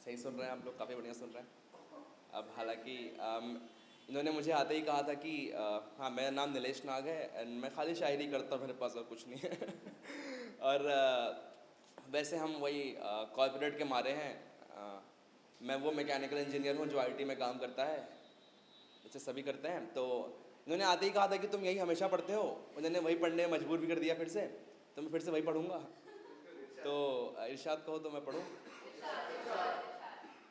सही सुन रहे हैं आप लोग, काफ़ी बढ़िया सुन रहे हैं। अब हालांकि इन्होंने मुझे आते ही कहा था कि हाँ, मेरा नाम नीलेश नाग है एंड मैं खाली शायरी करता हूँ, मेरे पास और कुछ नहीं है। और वैसे हम वही कॉर्पोरेट के मारे हैं। मैं वो मैकेनिकल इंजीनियर हूँ जो आईटी में काम करता है, जैसे सभी करते हैं। तो इन्होंने आते ही कहा था कि तुम यही हमेशा पढ़ते हो। उन्होंने वही पढ़ने में मजबूर भी कर दिया फिर से, तो मैं फिर से वही पढ़ूंगा। तो इरशाद कहो तो मैं पढ़ूँ।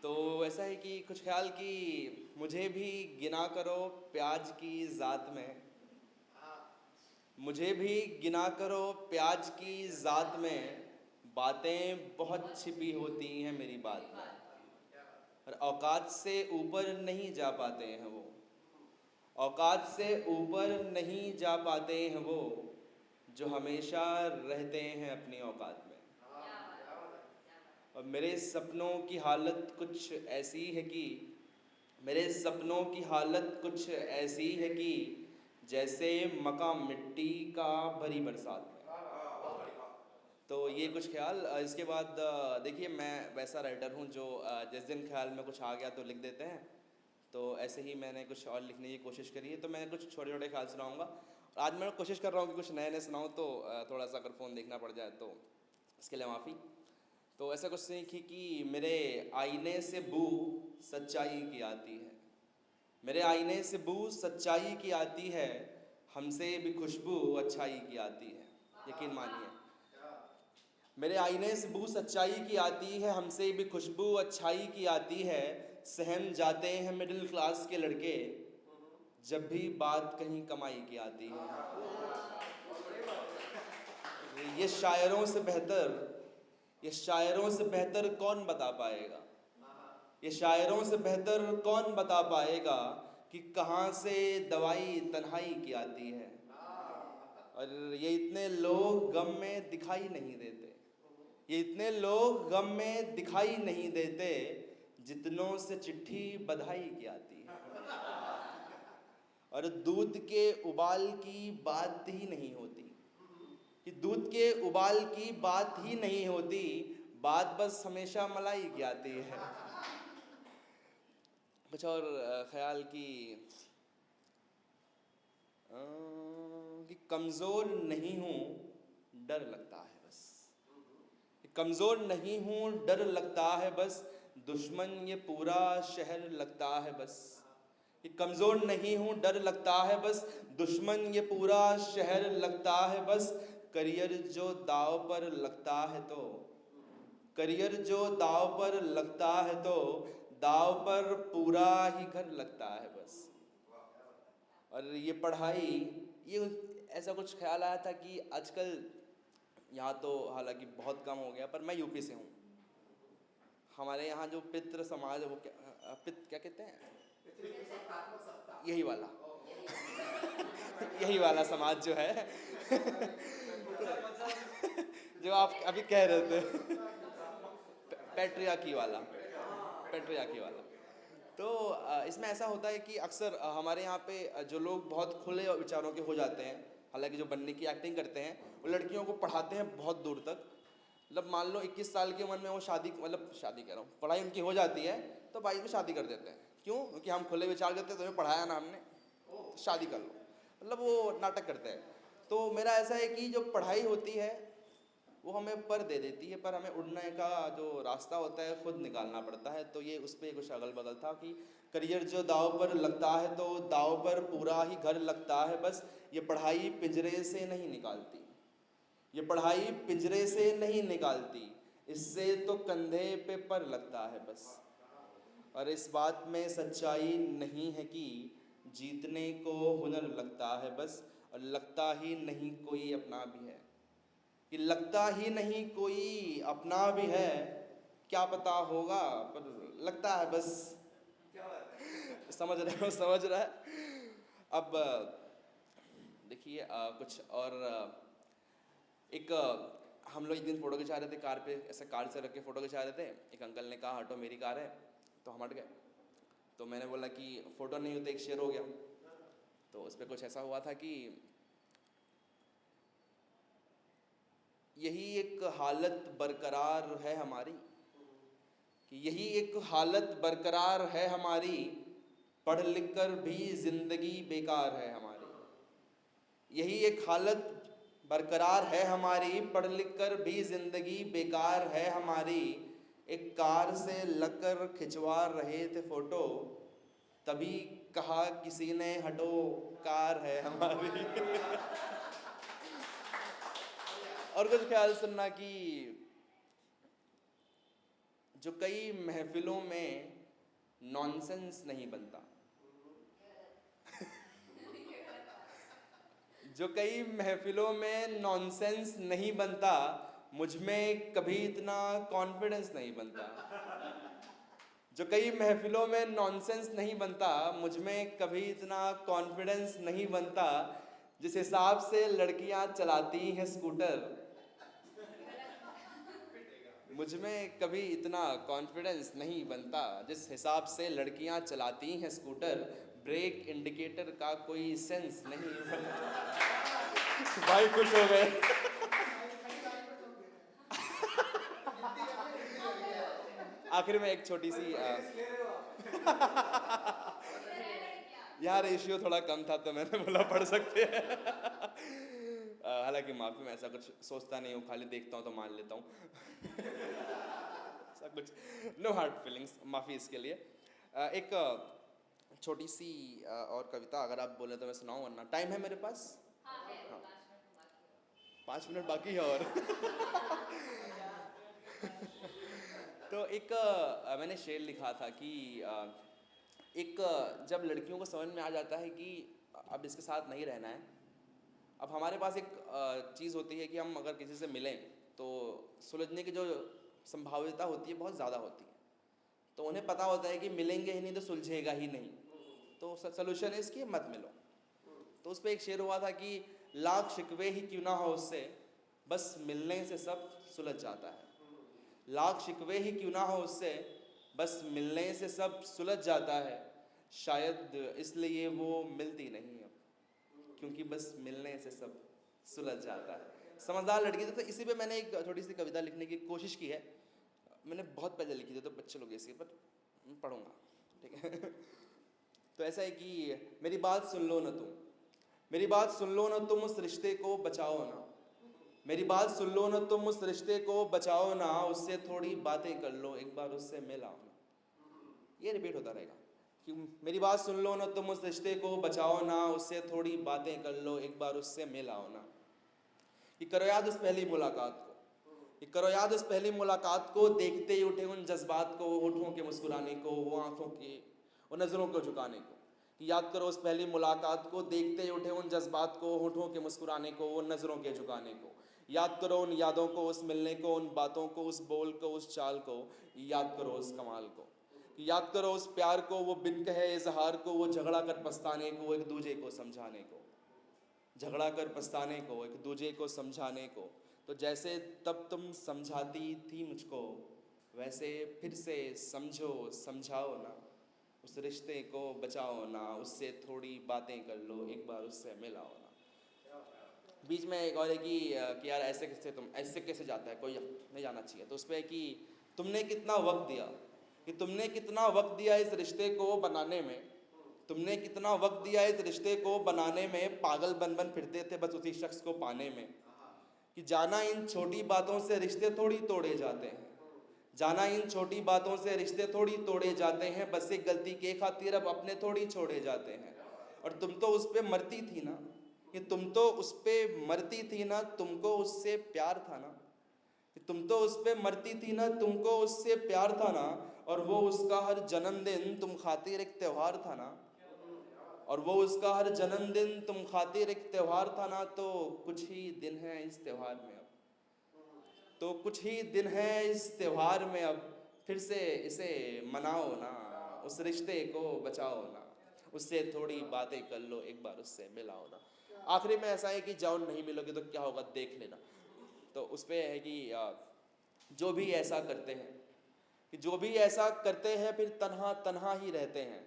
तो ऐसा है कि कुछ ख्याल कि मुझे भी गिना करो प्याज की ज़ात में, मुझे भी गिना करो प्याज की ज़ात में, बातें बहुत छिपी होती हैं मेरी बात में। और औकात से ऊपर नहीं जा पाते हैं वो, औकात से ऊपर नहीं जा पाते हैं वो, जो हमेशा रहते हैं अपनी औकात में। और मेरे सपनों की हालत कुछ ऐसी है कि, मेरे सपनों की हालत कुछ ऐसी है कि, जैसे मका मिट्टी का भरी बरसात में। तो ये कुछ ख्याल। इसके बाद देखिए, मैं वैसा राइटर हूँ जो जिस दिन ख्याल में कुछ आ गया तो लिख देते हैं। तो ऐसे ही मैंने कुछ और लिखने की कोशिश करी है, तो मैं कुछ छोटे छोटे ख्याल सुनाऊँगा। और आज मैं कोशिश कर रहा हूँ कि कुछ नए नए सुनाऊँ, तो थोड़ा सा अगर फ़ोन देखना पड़ जाए तो इसके लिए माफ़ी। तो ऐसा कुछ सीखी कि मेरे आईने से बू सच्चाई की आती है, मेरे आईने से बू सच्चाई की आती है, हमसे भी खुशबू अच्छाई की आती है। यकीन मानिए, मेरे आईने से बू सच्चाई की आती है, हमसे भी खुशबू अच्छाई की आती है। सहम जाते हैं मिडिल क्लास के लड़के जब भी बात कहीं कमाई की आती है। ये शायरों से बेहतर, ये शायरों से बेहतर कौन बता पाएगा, ये शायरों से बेहतर कौन बता पाएगा कि कहाँ से दवाई तन्हाई की आती है। और ये इतने लोग गम में दिखाई नहीं देते, ये इतने लोग गम में दिखाई नहीं देते, जितनों से चिट्ठी बधाई की आती है। और दूध के उबाल की बात ही नहीं होती, कि दूध के उबाल की बात ही नहीं होती, बात बस हमेशा मलाई की आती है। कुछ और ख्याल कि कमज़ोर नहीं हूँ डर लगता है बस, कमज़ोर नहीं हूँ डर लगता है बस, दुश्मन ये पूरा शहर लगता है बस। कि कमज़ोर नहीं हूँ डर लगता है बस, दुश्मन ये पूरा शहर लगता है बस। करियर जो दाव पर लगता है तो, करियर जो दाव पर लगता है तो, दाव पर पूरा ही घर लगता है बस। और ये पढ़ाई, ये ऐसा कुछ ख्याल आया था कि आजकल यहाँ तो हालांकि बहुत कम हो गया, पर मैं यूपी से हूँ। हमारे यहाँ जो पितृ समाज है वो क्या कहते हैं, यही वाला, यही वाला समाज जो है, जो आप अभी कह रहे थे, पैट्रियार्की वाला, पैट्रियार्की वाला। तो इसमें ऐसा होता है कि अक्सर हमारे यहाँ पे जो लोग बहुत खुले विचारों के हो जाते हैं, हालांकि जो बनने की एक्टिंग करते हैं, वो लड़कियों को पढ़ाते हैं बहुत दूर तक। मतलब मान लो 21 साल की उम्र में वो शादी, मतलब शादी कह रहा हूँ, पढ़ाई उनकी हो जाती है तो 22 में शादी कर देते हैं। क्यों? क्योंकि हम खुले विचार करते हैं, तुम्हें पढ़ाया ना हमने, तो शादी कर लो। मतलब वो नाटक करते हैं। तो मेरा ऐसा है कि जो पढ़ाई होती है वो हमें पर दे देती है, पर हमें उड़ने का जो रास्ता होता है खुद निकालना पड़ता है। तो ये उस पर कुछ अगल बगल था कि करियर जो दाव पर लगता है तो दाव पर पूरा ही घर लगता है बस। ये पढ़ाई पिंजरे से नहीं निकालती, ये पढ़ाई पिंजरे से नहीं निकालती, इससे तो कंधे पे पर लगता है बस। और इस बात में सच्चाई नहीं है कि जीतने को हुनर लगता है बस, और लगता ही नहीं कोई अपना भी है, कि लगता ही नहीं कोई अपना भी है, क्या पता होगा पर लगता है बस। समझ रहे हो, समझ रहा है। अब देखिए कुछ और एक हम लोग एक दिन फ़ोटो खिंचा रहे थे कार पे, ऐसे कार से रख के फ़ोटो खिंचा रहे थे। एक अंकल ने कहा हटो मेरी कार है, तो हम हट गए। तो मैंने बोला कि फ़ोटो नहीं होते एक शेर हो गया। तो उस पर कुछ ऐसा हुआ था कि यही एक हालत बरकरार है हमारी, यही एक हालत बरकरार है हमारी, पढ़ लिख कर भी जिंदगी बेकार है हमारी। यही एक हालत बरकरार है हमारी, पढ़ लिख कर भी जिंदगी बेकार है हमारी। एक कार से लगकर खिंचवा रहे थे फोटो, तभी कहा किसी ने हटो, कार है हमारी। और कुछ ख्याल सुनना कि जो कई महफिलों में नॉनसेंस नहीं बनता, जो कई महफिलों में नॉनसेंस नहीं बनता, मुझ में कभी इतना कॉन्फिडेंस नहीं बनता। जो कई महफिलों में नॉनसेंस नहीं बनता, मुझ में कभी इतना कॉन्फिडेंस नहीं बनता। जिस हिसाब से लड़कियां चलाती हैं स्कूटर, मुझ में कभी इतना कॉन्फिडेंस नहीं बनता। जिस हिसाब से लड़कियां चलाती हैं स्कूटर, ब्रेक इंडिकेटर का कोई सेंस नहीं बनता। भाई खुश हो गए। आखिर में एक छोटी सी यार रेशियो थोड़ा कम था तो मैंने बोला पढ़ सकते हैं। हालांकि माफी, मैं ऐसा कुछ सोचता नहीं हूँ, खाली देखता हूँ तो मान लेता हूँ। ऐसा कुछ नो हार्ड फीलिंग्स, माफी इसके लिए। एक छोटी सी और कविता अगर आप बोले तो मैं सुनाऊँ, वरना टाइम है मेरे पास? हाँ, 5 मिनट बाकी है और तो एक मैंने शेर लिखा था कि एक जब लड़कियों को समझ में आ जाता है कि अब इसके साथ नहीं रहना है, अब हमारे पास एक चीज़ होती है कि हम अगर किसी से मिलें तो सुलझने की जो संभाव्यता होती है बहुत ज़्यादा होती है। तो उन्हें पता होता है कि मिलेंगे ही नहीं तो सुलझेगा ही नहीं, तो सोल्यूशन इसकी मत मिलो। तो उस पर एक शेर हुआ था कि लाख शिकवे ही क्यों ना हो उससे, बस मिलने से सब सुलझ जाता है। लाख शिकवे ही क्यों ना हो उससे, बस मिलने से सब सुलझ जाता है। शायद इसलिए वो मिलती नहीं अब, क्योंकि बस मिलने से सब सुलझ जाता है। समझदार लड़की थी, तो इसी पे मैंने एक छोटी सी कविता लिखने की कोशिश की है। मैंने बहुत पहले लिखी थी तो बच्चे लोग इसकी, पर पढ़ूंगा, ठीक है। तो ऐसा है कि मेरी बात सुन लो ना तुम, मेरी बात सुन लो ना तुम, उस रिश्ते को बचाओ ना। मेरी बात सुन लो ना तुम, उस रिश्ते को बचाओ ना। उससे थोड़ी बातें कर लो, एक बार उससे मिल आओ ना। ये रिपीट होता रहेगा कि मेरी बात सुन लो ना तुम, उस रिश्ते को बचाओ ना। उससे थोड़ी बातें कर लो, एक बार उससे मिल आओ ना। कि करो याद उस पहली मुलाकात को, कि करो याद उस पहली मुलाकात को। देखते ही उठे उन जज्बात को, होठों के मुस्कुराने को, वो आंखों के वो नज़रों को झुकाने को। कि याद करो उस पहली मुलाकात को, देखते ही उठे उन जज्बात को, होठों के मुस्कुराने को, वो नज़रों के झुकाने को। याद करो उन यादों को, उस मिलने को, उन बातों को, उस बोल को, उस चाल को। याद करो उस कमाल को, याद करो उस प्यार को, वो बिन कहे इजहार को। वो झगड़ा कर पछताने को, एक दूजे को समझाने को। झगड़ा कर पछताने को, एक दूजे को समझाने को। तो जैसे तब तुम समझाती थी मुझको, वैसे फिर से समझो समझाओ ना। उस रिश्ते को बचाओ ना। उससे थोड़ी बातें कर लो, एक बार उससे मिलाओ ना। बीच में एक और है कि यार ऐसे कैसे जाता है, कोई नहीं जाना चाहिए। तो उस पर कि तुमने कितना वक्त दिया, कि तुमने कितना वक्त दिया इस रिश्ते को बनाने में। तुमने कितना वक्त दिया इस रिश्ते को बनाने में। पागल बन बन फिरते थे बस उसी शख्स को पाने में। कि जाना इन छोटी बातों से रिश्ते थोड़ी तोड़े जाते हैं। जाना इन छोटी बातों से रिश्ते थोड़ी तोड़े जाते हैं। बस एक गलती के खातिर अब अपने थोड़ी छोड़े जाते हैं। और तुम तो उस पर मरती थी ना, कि तुम तो उस पर मरती थी ना, तुमको उससे प्यार था ना। कि तुम तो उस पर मरती थी ना, तुमको उससे प्यार था ना। और वो उसका हर जन्मदिन तुम खातिर एक त्योहार था ना। और वो उसका हर जन्मदिन तुम खातिर एक त्योहार था ना। तो कुछ ही दिन है इस त्योहार में अब, तो कुछ ही दिन है इस त्योहार में अब। फिर से इसे मनाओ ना, उस रिश्ते को बचाओ ना। उससे थोड़ी बातें कर लो, एक बार उससे मिलाओ ना। आखिरी में ऐसा है कि जाओ नहीं मिलोगे तो क्या होगा देख लेना। तो उस पर है कि जो भी ऐसा करते हैं, कि जो भी ऐसा करते हैं फिर तन्हा तन्हा ही रहते हैं।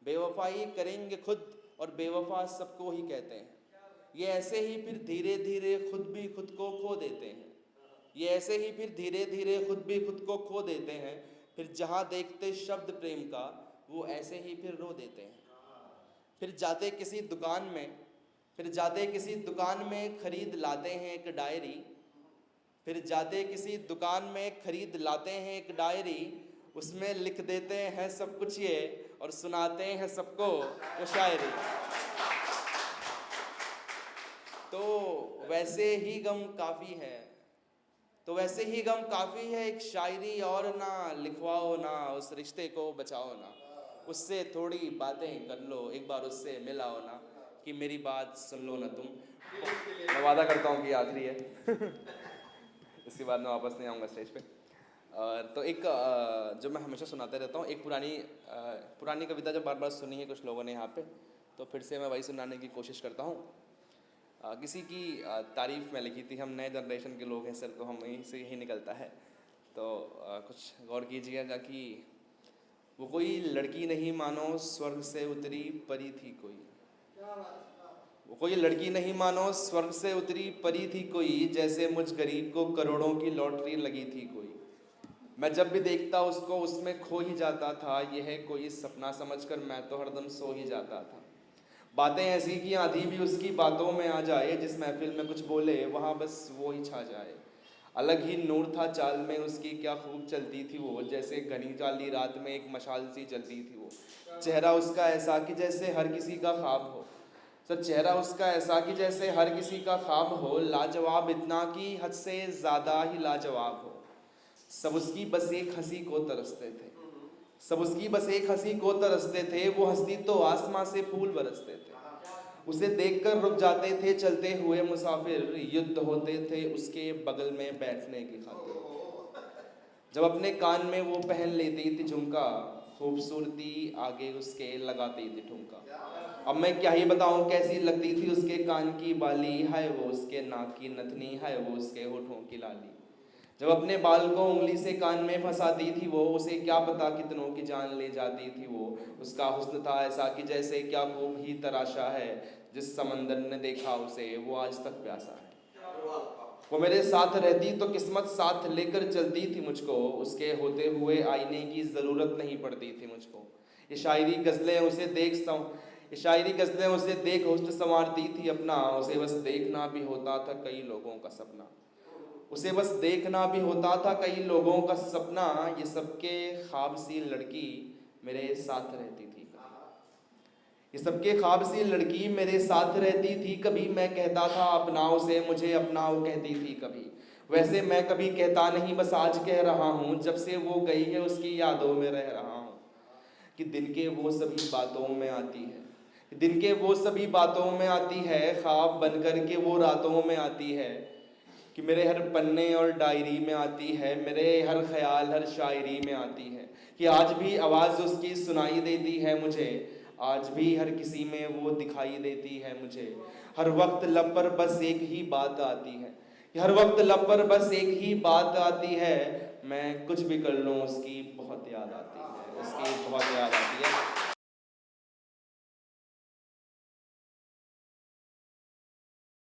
बेवफाई करेंगे खुद और बेवफा सबको ही कहते हैं। ये ऐसे ही फिर धीरे धीरे खुद भी खुद को खो देते हैं। ये ऐसे ही फिर धीरे धीरे खुद भी खुद को खो देते हैं। फिर जहाँ देखते शब्द प्रेम का वो ऐसे ही फिर रो देते हैं। फिर जाते किसी दुकान में खरीद लाते हैं एक डायरी। फिर जाते किसी दुकान में खरीद लाते हैं एक डायरी, उसमें लिख देते हैं सब कुछ ये और सुनाते हैं सबको वो शायरी। तो वैसे ही गम काफ़ी है एक शायरी और ना लिखवाओ ना, उस रिश्ते को बचाओ ना, उससे थोड़ी बातें कर लो, एक बार उससे मिलाओ ना, कि मेरी बात सुन लो ना तुम। मैं वादा करता हूँ कि आखिरी है इसके बाद मैं वापस नहीं आऊँगा स्टेज पे। तो एक जो मैं हमेशा सुनाते रहता हूँ, एक पुरानी कविता जब बार बार सुनी है कुछ लोगों ने यहाँ पे, तो फिर से मैं वही सुनाने की कोशिश करता हूँ। किसी की तारीफ़ में लिखी थी, हम नए जनरेशन के लोग हैं सर, तो हम यहीं से यही निकलता है। तो कुछ गौर कीजिएगा कि वो कोई लड़की नहीं मानो स्वर्ग से उतरी परी थी कोई, वो कोई लड़की नहीं मानो स्वर्ग से उतरी परी थी कोई, जैसे मुझ गरीब को करोड़ों की लॉटरी लगी थी कोई। मैं जब भी देखता उसको उसमें खो ही जाता था, यह कोई सपना समझकर मैं तो हरदम सो ही जाता था। बातें ऐसी कि आधी भी उसकी बातों में आ जाए, जिस महफिल में कुछ बोले वहाँ बस वो ही छा जाए। अलग ही नूर था चाल में उसकी, क्या खूब चलती थी वो, जैसे घनी काली रात में एक मशाल सी जलती थी वो। चेहरा उसका ऐसा कि जैसे हर किसी का ख्वाब हो, सर चेहरा उसका ऐसा कि जैसे हर किसी का ख्वाब हो, लाजवाब इतना कि हद से ज़्यादा ही लाजवाब हो। सब उसकी बस एक हंसी को तरसते थे, वो हंसती तो आसमां से फूल बरसते थे। उसे देखकर रुक जाते थे चलते हुए मुसाफिर, युद्ध होते थे उसके बगल में बैठने की खातिर। जब अपने कान में वो पहन लेती थी झुमका, खूबसूरती आगे उसके लगाती थी ठुमका। अब मैं क्या ही बताऊं कैसी लगती थी उसके कान की बाली, हाय वो उसके नाक की नथनी, हाय वो उसके होठों की लाली। जब अपने बाल को उंगली से कान में फंसाती थी वो, उसे क्या पता कितनों की जान ले जाती थी वो। उसका हुस्न था ऐसा कि जैसे क्या खूब ही तराशा है, जिस समंदर ने देखा उसे वो आज तक प्यासा है। वो मेरे साथ रहती तो किस्मत साथ लेकर चलती थी मुझको, उसके होते हुए आईने की ज़रूरत नहीं पड़ती थी मुझको। ये शायरी गज़लें उसे देख हुस्न संवारती थी अपना, उसे बस देखना भी होता था कई लोगों का सपना। ये सबके ख्वाब सी लड़की मेरे साथ रहती थी कभी मैं कहता था अपनाओ से, मुझे अपनाओ कहती थी कभी। वैसे मैं कभी कहता नहीं, बस आज कह रहा हूँ, जब से वो गई है उसकी यादों में रह रहा हूँ। कि दिन के वो सभी बातों में आती है, ख्वाब बनकर के वो रातों में आती है। कि मेरे हर पन्ने और डायरी में आती है, मेरे हर ख्याल हर शायरी में आती है। कि आज भी आवाज़ उसकी सुनाई देती है मुझे, आज भी हर किसी में वो दिखाई देती है मुझे। हर वक्त लब पर बस एक ही बात आती है, मैं कुछ भी कर लूँ उसकी बहुत याद आती है।